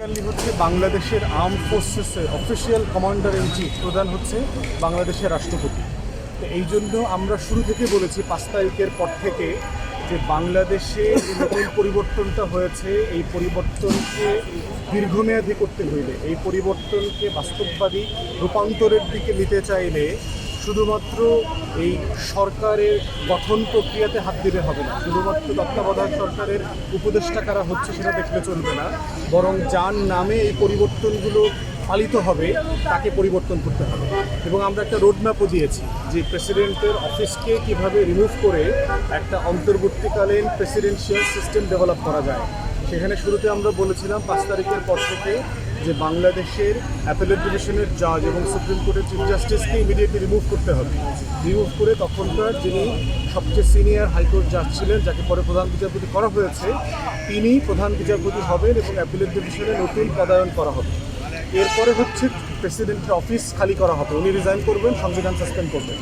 Basically হচ্ছে বাংলাদেশের arm ফোর্সেসের অফিসিয়াল কমান্ডার ইন চিফ প্রধান হচ্ছে বাংলাদেশের রাষ্ট্রপতি। তো এই জন্য আমরা শুরু থেকে বলেছি 5 তারিখের পর থেকে যে বাংলাদেশে যে নতুন পরিবর্তনটা হয়েছে এই পরিবর্তনকে দীর্ঘমেয়াদী করতে হইলে, এই পরিবর্তনকে বাস্তববাদী রূপান্তরের দিকে নিতে চাইলে শুধুমাত্র এই সরকারের গঠন প্রক্রিয়াতে হাত দিলে হবে না, শুধুমাত্র তত্ত্বাবধায়ক সরকারের উপদেষ্টা কারা হচ্ছে সেটা দেখলে চলবে না, বরং যার নামে এই পরিবর্তনগুলো পালিত হবে তাকে পরিবর্তন করতে হবে। এবং আমরা একটা রোডম্যাপও দিয়েছি যে প্রেসিডেন্টের অফিসকে কীভাবে রিমুভ করে একটা অন্তর্বর্তীকালীন প্রেসিডেন্সিয়াল সিস্টেম ডেভেলপ করা যায়। সেখানে শুরুতে আমরা বলেছিলাম 5 তারিখের পর থেকে যে বাংলাদেশের অ্যাপেলেট ডিভিশনের জাজ এবং সুপ্রিম কোর্টের চিফ জাস্টিসকে ইমিডিয়েটলি রিমুভ করতে হবে। রিমুভ করে তখনকার যিনি সবচেয়ে সিনিয়র হাইকোর্ট জাজ ছিলেন, যাকে পরে প্রধান বিচারপতি করা হয়েছে, তিনি প্রধান বিচারপতি হবেন এবং অ্যাপেলেট ডিভিশনে নতুন পদায়ন করা হবে। এরপরে হচ্ছে প্রেসিডেন্টের অফিস খালি করা হবে, উনি রিজাইন করবেন, সংবিধান সাসপেন্ড করবেন,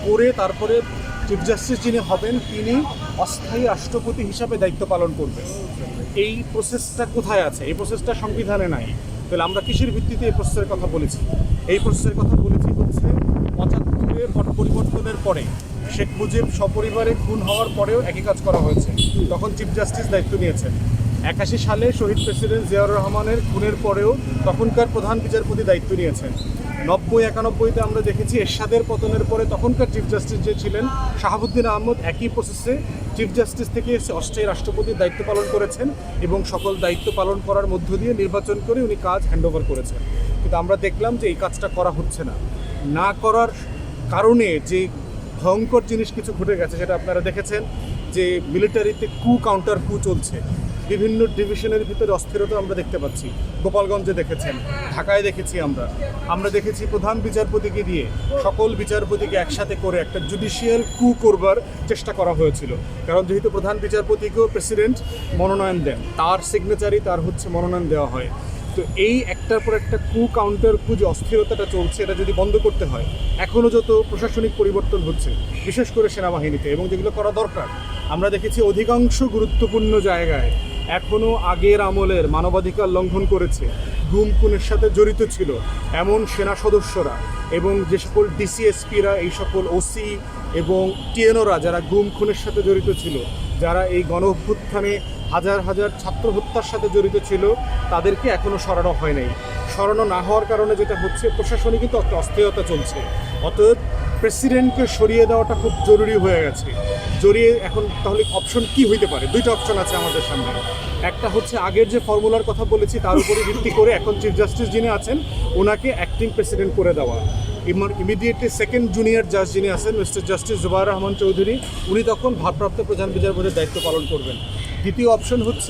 করে তারপরে চিফ জাস্টিস যিনি হবেন তিনি অস্থায়ী রাষ্ট্রপতি হিসাবে দায়িত্ব পালন করবেন। এই প্রসেসটা কোথায় আছে? এই প্রসেসটা সংবিধানে নাই। তাহলে আমরা কিসের ভিত্তিতে এই প্রসেসের কথা বলেছি? এই প্রসেসের কথা বলেছি হচ্ছে 75-এর পরিবর্তনের পরে শেখ মুজিব সপরিবারে খুন হওয়ার পরেও একই কাজ করা হয়েছে, তখন চিফ জাস্টিস দায়িত্ব নিয়েছেন। 81 সালে শহীদ প্রেসিডেন্ট জিয়াউর রহমানের খুনের পরেও তখনকার প্রধান বিচারপতি দায়িত্ব নিয়েছেন। 90-91-তে আমরা দেখেছি এরশাদের পতনের পরে তখনকার চিফ জাস্টিস যে ছিলেন শাহাবুদ্দিন আহমদ একই প্রসেসে চিফ জাস্টিস থেকে অস্থায়ী রাষ্ট্রপতির দায়িত্ব পালন করেছেন এবং সকল দায়িত্ব পালন করার মধ্য দিয়ে নির্বাচন করে উনি কাজ হ্যান্ডওভার করেছেন। কিন্তু আমরা দেখলাম যে এই কাজটা করা হচ্ছে না। না করার কারণে যে ভয়ঙ্কর জিনিস কিছু ঘটে গেছে সেটা আপনারা দেখেছেন, যে মিলিটারিতে কাউন্টার কু চলছে, বিভিন্ন ডিভিশনের ভিতরে অস্থিরতা আমরা দেখতে পাচ্ছি। গোপালগঞ্জে দেখেছেন, ঢাকায় দেখেছি, আমরা দেখেছি প্রধান বিচারপতিকে দিয়ে সকল বিচারপতিকে একসাথে করে একটা জুডিশিয়াল কু করবার চেষ্টা করা হয়েছিল। কারণ যেহেতু প্রধান বিচারপতিকেও প্রেসিডেন্ট মনোনয়ন দেন, তার সিগনেচারই তার হচ্ছে মনোনয়ন দেওয়া হয়। তো এই একটার পর একটা কাউন্টার যে অস্থিরতাটা চলছে, এটা যদি বন্ধ করতে হয়, এখনও যত প্রশাসনিক পরিবর্তন হচ্ছে বিশেষ করে সেনাবাহিনীতে, এবং যেগুলো করা দরকার, আমরা দেখেছি অধিকাংশ গুরুত্বপূর্ণ জায়গায় এখনও আগের আমলের মানবাধিকার লঙ্ঘন করেছে, গুম খুনের সাথে জড়িত ছিল এমন সেনা সদস্যরা এবং যে সকল ডিসিএসপিরা, এই সকল ওসি এবং টিএনওরা যারা গুম খুনের সাথে জড়িত ছিল, যারা এই গণ অভ্যুত্থানে হাজার হাজার ছাত্র হত্যার সাথে জড়িত ছিল, তাদেরকে এখনও সরানো হয় নাই। সরানো না হওয়ার কারণে যেটা হচ্ছে, প্রশাসনে কিন্তু একটা অস্থিরতা চলছে। অতএব প্রেসিডেন্টকে সরিয়ে দেওয়াটা খুব জরুরি হয়ে গেছে। এখন তাহলে অপশন কি হইতে পারে? দুইটা অপশন আছে আমাদের সামনে। একটা হচ্ছে আগের যে ফর্মুলার কথা বলেছি তার উপরে ভিত্তি করে এখন চিফ জাস্টিস যিনি আছেন ওনাকে অ্যাক্টিং প্রেসিডেন্ট করে দেওয়া। ইমিডিয়েটলি সেকেন্ড জুনিয়র জাজ যিনি আছেন মিস্টার জাস্টিস জুবায়ের রহমান চৌধুরী, উনি তখন ভারপ্রাপ্ত প্রধান বিচারপতির দায়িত্ব পালন করবেন। দ্বিতীয় অপশন হচ্ছে